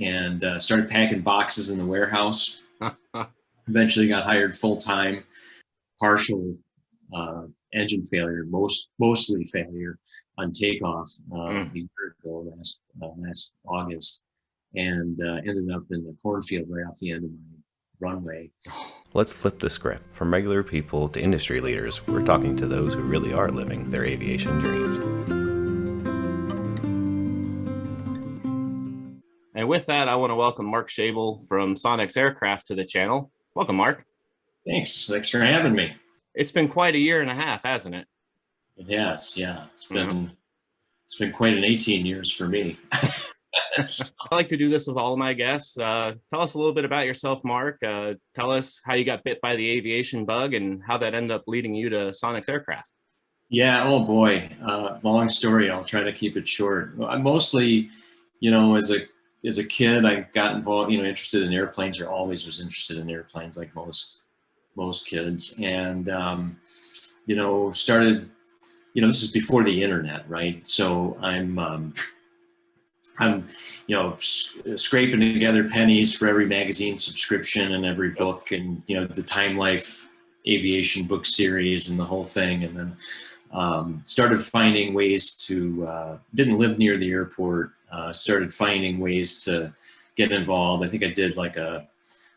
and started packing boxes in the warehouse. Eventually got hired full-time, partial engine failure, mostly failure on takeoff a year ago, last August, and ended up in the cornfield right off the end of my runway. Let's flip the script. From regular people to industry leaders, we're talking to those who really are living their aviation dreams. And with that, I want to welcome Mark Schaible from Sonex Aircraft to the channel. Welcome, Mark. Thanks for having me. It's been quite a year and a half, hasn't it? It has, yeah. It's been quite an 18 years for me. I like to do this with all of my guests. Tell us a little bit about yourself, Mark. Tell us how you got bit by the aviation bug and how that ended up leading you to Sonex Aircraft. Yeah, oh boy, long story. I'll try to keep it short. I mostly, as a kid, I got involved, interested in airplanes, or always was interested in airplanes, like most kids, and started. This is before the internet, right? So I'm scraping together pennies for every magazine subscription and every book, and the Time Life aviation book series and the whole thing, and then started finding ways to didn't live near the airport. Started finding ways to get involved. I think I did like an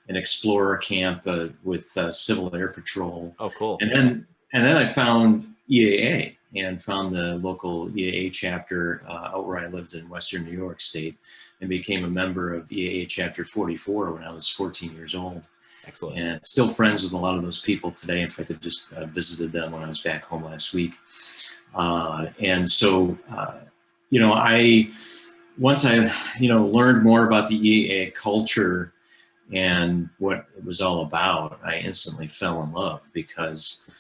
explorer camp with Civil Air Patrol. Oh, cool. And then I found EAA and found the local EAA chapter out where I lived in Western New York State, and became a member of EAA Chapter 44 when I was 14 years old. Excellent. And still friends with a lot of those people today. In fact, I just visited them when I was back home last week. And so, once I learned more about the EAA culture and what it was all about, I instantly fell in love, because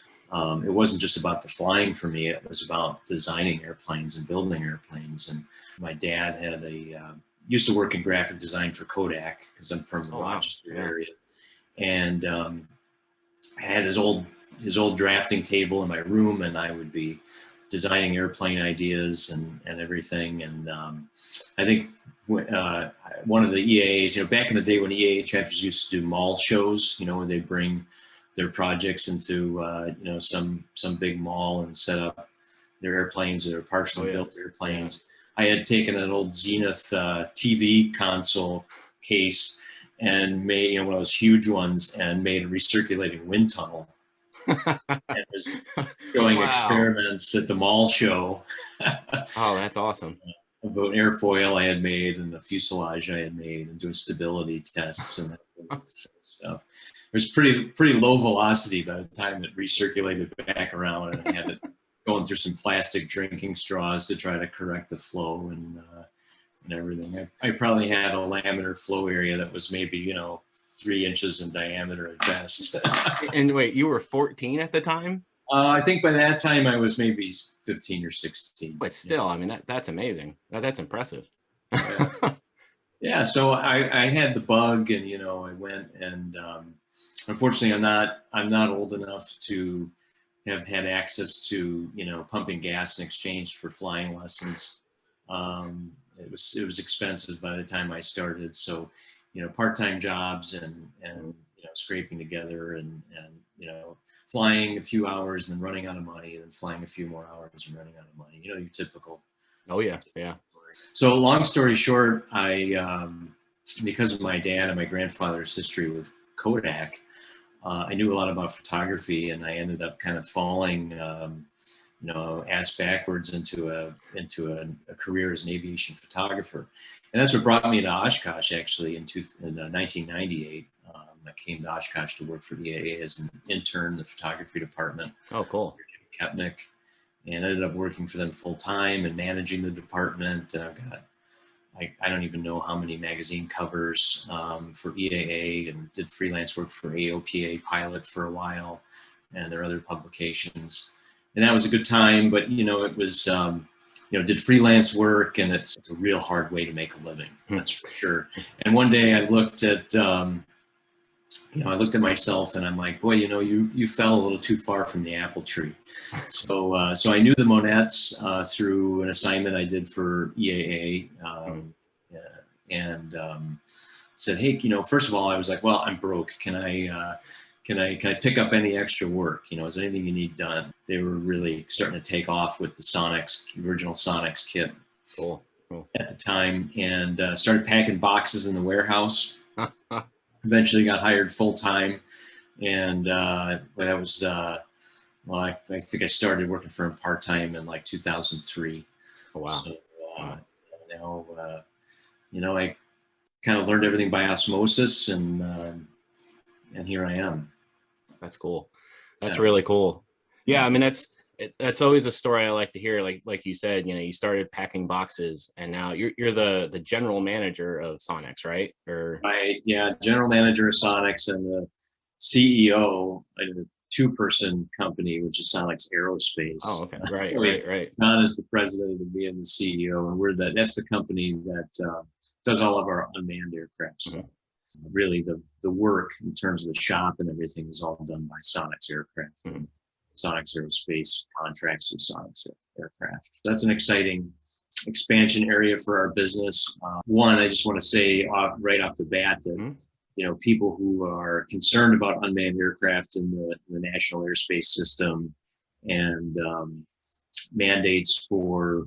it wasn't just about the flying for me. It was about designing airplanes and building airplanes. And my dad used to work in graphic design for Kodak, because I'm from the Rochester area. And I had his old drafting table in my room, and I would be designing airplane ideas and everything. And I think one of the EAAs, back in the day when EAA chapters used to do mall shows, where they bring their projects into some big mall and set up their airplanes or partially built airplanes. I had taken an old Zenith TV console case and made one of those huge ones, and made a recirculating wind tunnel. And was showing experiments at the mall show. Oh, that's awesome. About airfoil I had made, and the fuselage I had made, and doing stability tests and stuff. It was pretty low velocity by the time it recirculated back around, and I had it going through some plastic drinking straws to try to correct the flow and everything. I probably had a laminar flow area that was maybe 3 inches in diameter at best. And wait, you were 14 at the time? I think by that time I was maybe 15 or 16. But still, I mean, that's amazing. That's impressive. Yeah, so I had the bug, and I went, and unfortunately I'm not old enough to have had access to pumping gas in exchange for flying lessons. It was expensive by the time I started, so part-time jobs and scraping together and flying a few hours and then running out of money, and then flying a few more hours and running out of money. Your typical. Oh yeah. So long story short, I because of my dad and my grandfather's history with Kodak, I knew a lot about photography, and I ended up kind of falling ass backwards into a career as an aviation photographer. And that's what brought me to Oshkosh, actually, in 1998. I came to Oshkosh to work for EAA as an intern in the photography department. Oh, cool. Kepnick, and ended up working for them full time and managing the department. And I've got, I don't even know how many magazine covers for EAA, and did freelance work for AOPA Pilot for a while, and their other publications. And that was a good time, but it was, did freelance work, and it's a real hard way to make a living, that's for sure. And one day I looked at, I looked at myself, and I'm like, boy, you fell a little too far from the apple tree. So I knew the Monettes through an assignment I did for EAA and said, hey, first of all, I was like, well, I'm broke. Can I pick up any extra work? Is there anything you need done? They were really starting to take off with the original Sonex kit. Cool. At the time, and started packing boxes in the warehouse. Eventually got hired full time, and when I was, I think I started working for him part time in like 2003. Oh, wow. So now, I kind of learned everything by osmosis, and here I am. That's cool. That's really cool. Yeah, I mean that's always a story I like to hear. Like you said, you started packing boxes, and now you're the general manager of Sonex, right? Right. Yeah, general manager of Sonex and the CEO of a two-person company, which is Sonex Aerospace. Oh, okay. Right. Don is the president and me and the CEO, and that's the company that does all of our unmanned aircraft stuff. Mm-hmm. Really, the work in terms of the shop and everything is all done by Sonex Aircraft. Mm-hmm. Sonex Aerospace contracts with Sonex Aircraft. So that's an exciting expansion area for our business. One, I just want to say right off the bat that people who are concerned about unmanned aircraft in the national airspace system and mandates for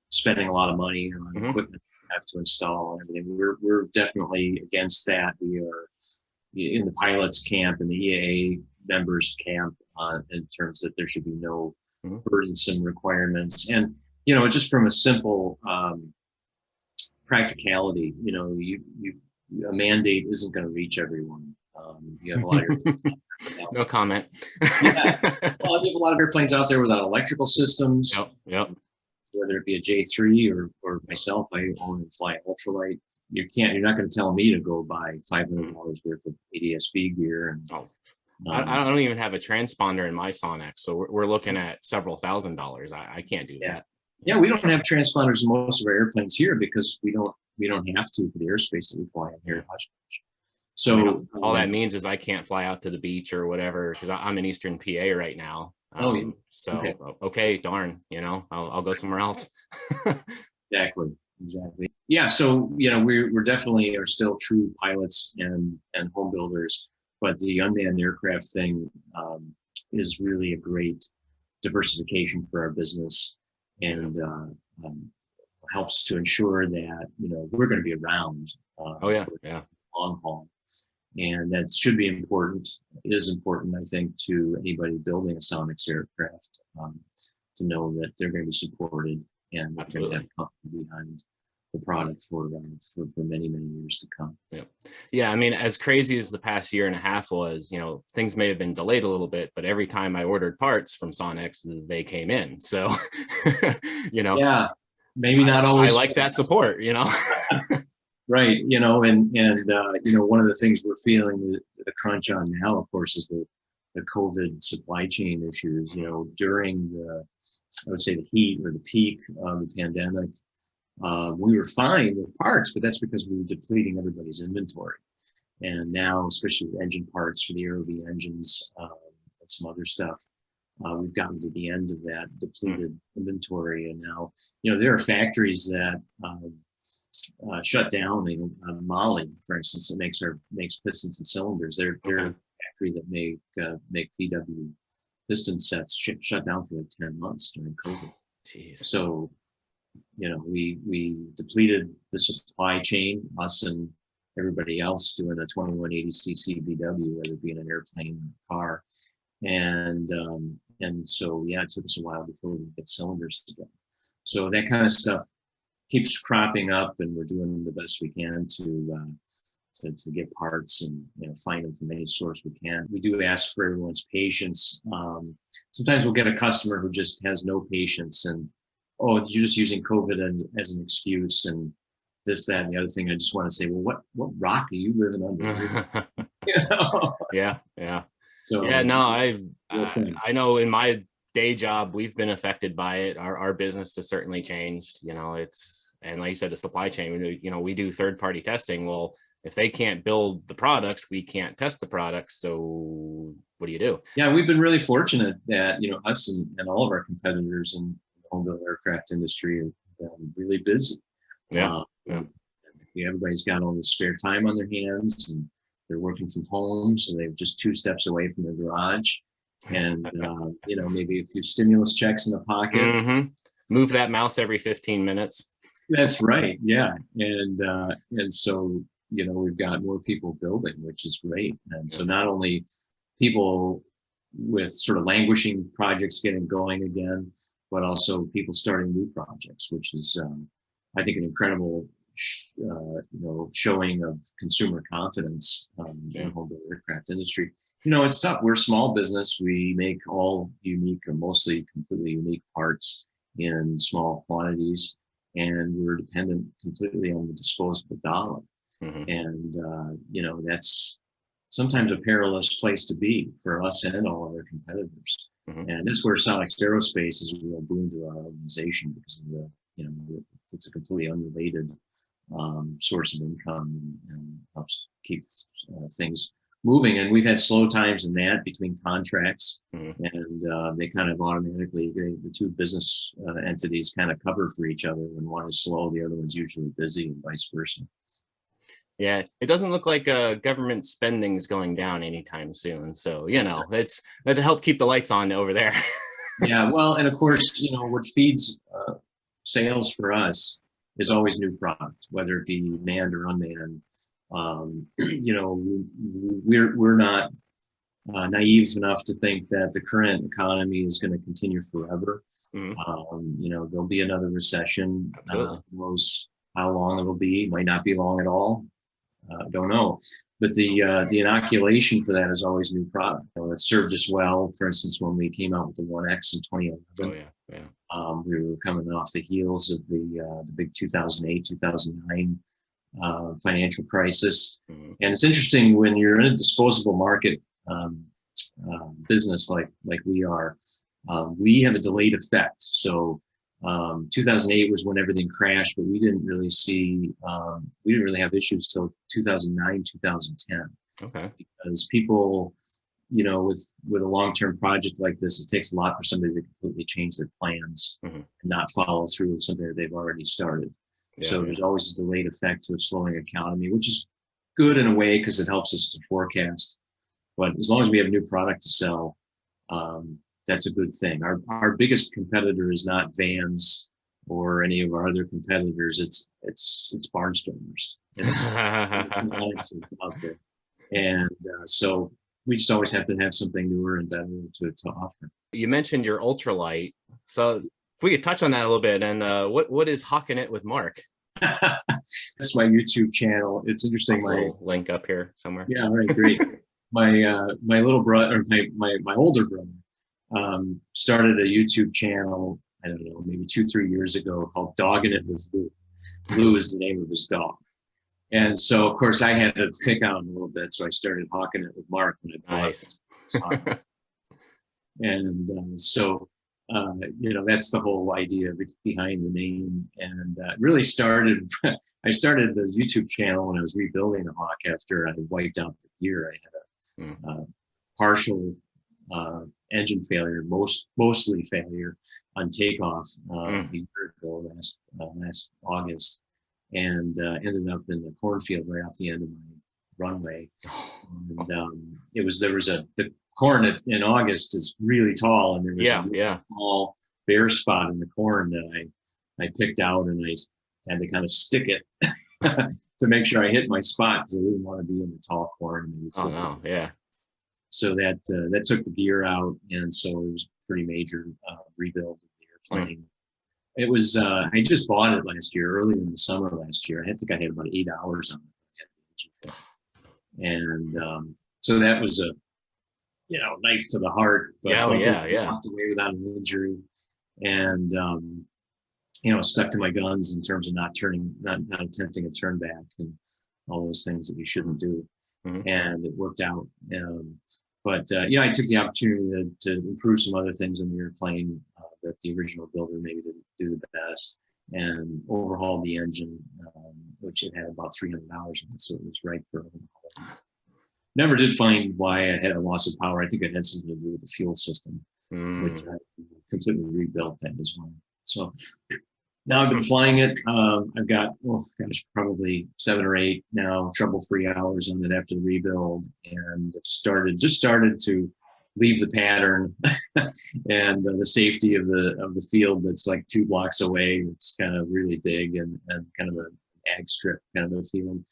spending a lot of money on equipment you have to install and everything. We're definitely against that. We are in the pilots camp and the EAA members camp in terms that there should be no burdensome requirements. And, just from a simple practicality, a mandate isn't going to reach everyone. You have a lot of no comment. Well, you have a lot of airplanes out there without electrical systems. Yep. Whether it be a J3 or myself, I own and fly Ultralight. You're not going to tell me to go buy $500 worth of ADS-B gear. And I don't even have a transponder in my Sonex, so we're looking at several $1,000s. I can't do that. Yeah, we don't have transponders in most of our airplanes here because we don't have to for the airspace that we fly in here much. So all that means is I can't fly out to the beach or whatever because I'm in Eastern PA right now. Okay, darn, I'll go somewhere else. Exactly. Yeah, so we're definitely are still true pilots and home builders, but the unmanned aircraft thing is really a great diversification for our business and helps to ensure that we're going to be around for the long haul. And that should be important. It is important, I think, to anybody building a Sonex aircraft to know that they're going to be supported and they're going to have company behind the product for many, many years to come. Yeah. I mean, as crazy as the past year and a half was, things may have been delayed a little bit, but every time I ordered parts from Sonex, they came in. So, yeah, maybe not always. I like that support, Right. And one of the things we're feeling the crunch on now, of course, is the COVID supply chain issues. During I would say the heat or the peak of the pandemic, we were fine with parts, but that's because we were depleting everybody's inventory. And now, especially with engine parts for the ROV engines and some other stuff, we've gotten to the end of that depleted inventory. And now, there are factories that shut down. Mali, for instance, that makes pistons and cylinders. They're a factory that make VW piston sets shut down for like 10 months during COVID. Jeez. So, we depleted the supply chain, us and everybody else doing a 2180cc VW, whether it be in an airplane or a car. And so, it took us a while before we get cylinders together. So that kind of stuff keeps cropping up, and we're doing the best we can to get parts and find them from any source we can. We do ask for everyone's patience. Sometimes we'll get a customer who just has no patience and, oh, you're just using COVID as an excuse and this, that, and the other thing. I just want to say, well, what rock are you living under? Yeah. So I know in my day job, we've been affected by it. Our business has certainly changed. And like you said, the supply chain, we do third-party testing. Well, if they can't build the products, we can't test the products. So what do you do? Yeah, we've been really fortunate that, us and all of our competitors in the home built aircraft industry have been really busy. everybody's got all this spare time on their hands, and they're working from home, so they're just 2 steps away from their garage, and maybe a few stimulus checks in the pocket. Mm-hmm. Move that mouse every 15 minutes. That's right. Yeah, and so we've got more people building, which is great, and so not only people with sort of languishing projects getting going again, but also people starting new projects, which is, I think, an incredible, showing of consumer confidence in the home-built aircraft industry. It's tough. We're a small business. We make all unique or mostly completely unique parts in small quantities, and we're dependent completely on the disposable dollar. Mm-hmm. And, that's sometimes a perilous place to be for us and all other competitors. Mm-hmm. And that's where Sonex Aerospace is a real boon to our organization, because of it's a completely unrelated source of income, and helps keep things moving. And we've had slow times in that between contracts, mm-hmm. and they kind of automatically, the 2 business entities kind of cover for each other. When one is slow, the other one's usually busy, and vice versa. Yeah, it doesn't look like government spending is going down anytime soon. So, that's to help keep the lights on over there. Yeah, well, and of course, what feeds sales for us is always new product, whether it be manned or unmanned. We're not naive enough to think that the current economy is going to continue forever. Mm-hmm. There'll be another recession. Absolutely. Who knows how long it'll be? Might not be long at all. Don't know. But the inoculation for that is always new product. That served us well. For instance, when we came out with the 1X in 2011, we were coming off the heels of the big 2008, 2009 financial crisis. Mm-hmm. And it's interesting, when you're in a disposable market business like we are, we have a delayed effect. So 2008 was when everything crashed, but we didn't really have issues till 2009, 2010. Okay. Because people, with a long-term project like this, it takes a lot for somebody to completely change their plans, mm-hmm. and not follow through with something that they've already started. So there's always a delayed effect to a slowing economy, which is good in a way because it helps us to forecast. But as long as we have new product to sell, that's a good thing. Our biggest competitor is not Vans or any of our other competitors. It's barnstormers. It's out there, and so we just always have to have something newer and better to offer. You mentioned your Ultralight, so if we could touch on that a little bit, and what is Hawkin It with Mark? That's my YouTube channel. It's interesting. My link up here somewhere. Yeah, all right, great. My little brother, or my older brother, started a YouTube channel, I don't know, maybe 2-3 years ago, called Dogging It with Lou. Lou is the name of his dog. And so, of course, I had to pick on him a little bit. So I started Hawking It with Mark when I bought this. And so, that's the whole idea behind the name. And really started, I started the YouTube channel when I was rebuilding the Hawk after I wiped out the gear. I had a partial engine failure, mostly failure on takeoff a year ago, last August, and ended up in the cornfield right off the end of my runway. And the corn in August is really tall, and there was a really small bare spot in the corn that I picked out, and I had to kind of stick it to make sure I hit my spot, because I didn't want to be in the tall corn. So that took the gear out, and so it was a pretty major rebuild of the airplane. It was I just bought it last year, early in the summer last year. I think I had about 8 hours on it, and so that was a knife to the heart. But walked away without an injury, and stuck to my guns in terms of not attempting a turn back and all those things that you shouldn't do. Mm-hmm. And it worked out. But I took the opportunity to improve some other things in the airplane that the original builder maybe didn't do the best, and overhauled the engine, which it had about 300 hours in it, so it was right for overhaul. Never did find why I had a loss of power. I think it had something to do with the fuel system, which I completely rebuilt that as well. So Now I've been flying it. I've got, oh gosh, probably 7 or 8 now trouble-free hours on it after the rebuild, and just started to leave the pattern and the safety of the field that's like 2 blocks away. It's kind of really big and kind of an ag strip kind of a field,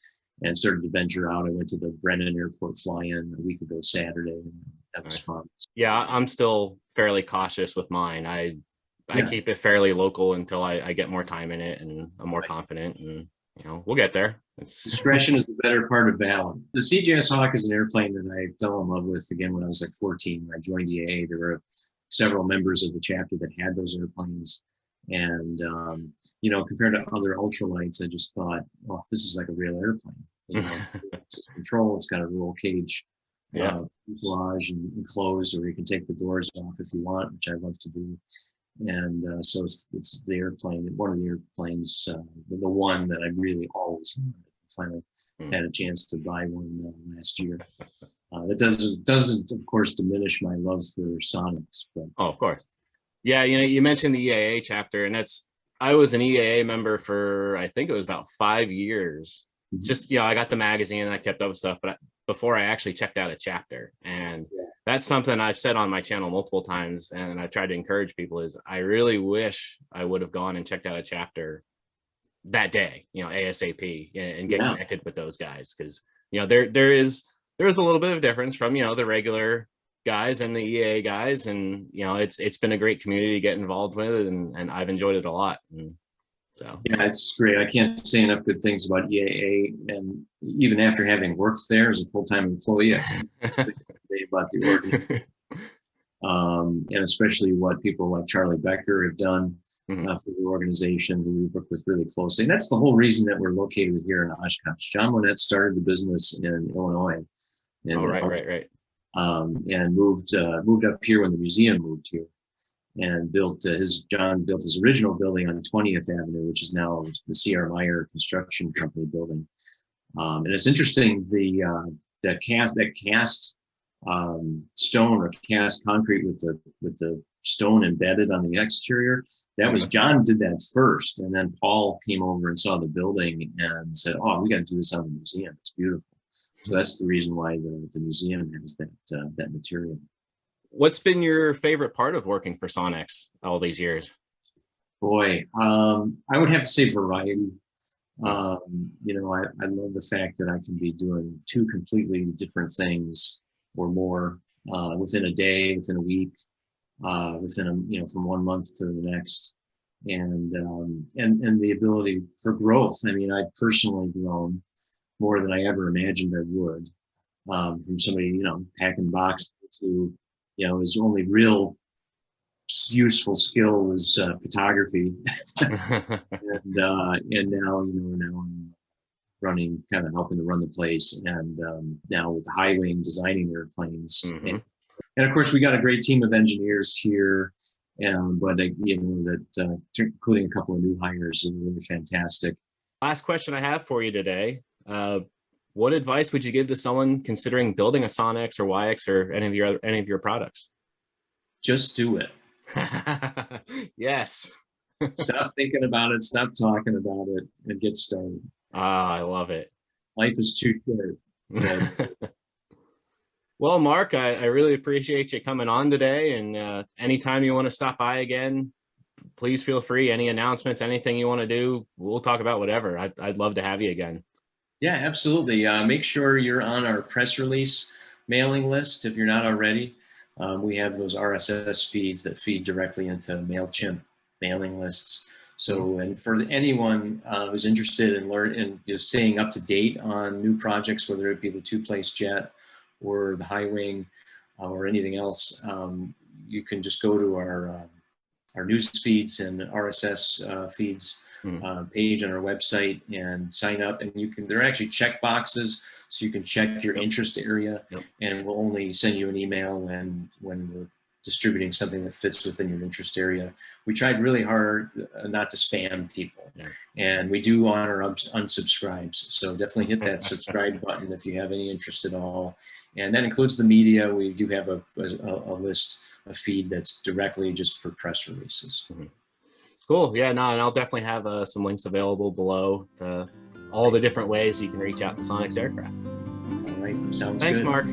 and started to venture out. I went to the Brennan Airport fly-in a week ago Saturday, and that was fun. Yeah, I'm still fairly cautious with mine. I keep it fairly local until I get more time in it and I'm more confident, and we'll get there. Discretion is the better part of valor. The CGS Hawk is an airplane that I fell in love with again when I was like 14. When I joined EAA, there were several members of the chapter that had those airplanes, and compared to other ultralights, I just thought, oh, this is like a real airplane. It's control. It's got a roll cage, fuselage and enclosed, or you can take the doors off if you want, which I love to do. And so it's the airplane, one of the airplanes, the one that I really always wanted. Finally had a chance to buy one last year. That doesn't of course diminish my love for Sonex, but of course, yeah. You mentioned the EAA chapter, and I was an EAA member for, I think it was about 5 years. Just I got the magazine and I kept up with stuff, but before I actually checked out a chapter, and that's something I've said on my channel multiple times, and I've tried to encourage people, is I really wish I would have gone and checked out a chapter that day, ASAP, and get connected with those guys, because there is a little bit of difference from the regular guys and the EAA guys, and it's been a great community to get involved with, and I've enjoyed it a lot. And so yeah, it's great. I can't say enough good things about EAA, and even after having worked there as a full-time employee, I still think about the organization, and especially what people like Charlie Becker have done for the organization, who we work with really closely. And that's the whole reason that we're located here in Oshkosh. John Monette started the business in Illinois. Right. And moved up here when the museum moved here, and John built his original building on 20th Avenue, which is now the C.R. Meyer Construction Company building. And it's interesting, that cast stone or cast concrete with the stone embedded on the exterior, that was John did that first, and then Paul came over and saw the building and said, oh, we got to do this on the museum, it's beautiful. So that's the reason why the museum has that material. What's been your favorite part of working for Sonex all these years? Boy, I would have to say variety. I love the fact that I can be doing 2 completely different things or more within a day, within a week, from 1 month to the next, and the ability for growth. I mean, I've personally grown more than I ever imagined I would, from somebody packing boxes to his only real useful skill was photography, and now I'm running, kind of helping to run the place, and now with High Wing designing airplanes, and of course we got a great team of engineers here, but including a couple of new hires who are really fantastic. Last question I have for you today. What advice would you give to someone considering building a Sonex or YX or any of your products? Just do it. Yes. Stop thinking about it. Stop talking about it, and get started. I love it. Life is too short. Well, Mark, I really appreciate you coming on today, and anytime you want to stop by again, please feel free. Any announcements, anything you want to do, we'll talk about whatever. I'd love to have you again. Yeah, absolutely. Make sure you're on our press release mailing list if you're not already. We have those RSS feeds that feed directly into MailChimp mailing lists. So, and for anyone who's interested in staying up to date on new projects, whether it be the 2-place jet or the High Wing or anything else, you can just go to our news feeds and RSS feeds page on our website and sign up, and there are actually check boxes, so you can check your interest area, and we'll only send you an email when we're distributing something that fits within your interest area. We tried really hard not to spam people, and we do honor unsubscribes, so definitely hit that subscribe button if you have any interest at all, and that includes the media. We do have a list, a feed that's directly just for press releases. Cool. Yeah, no, and I'll definitely have some links available below to all the different ways you can reach out to Sonex Aircraft. All right, sounds Thanks, good. Mark.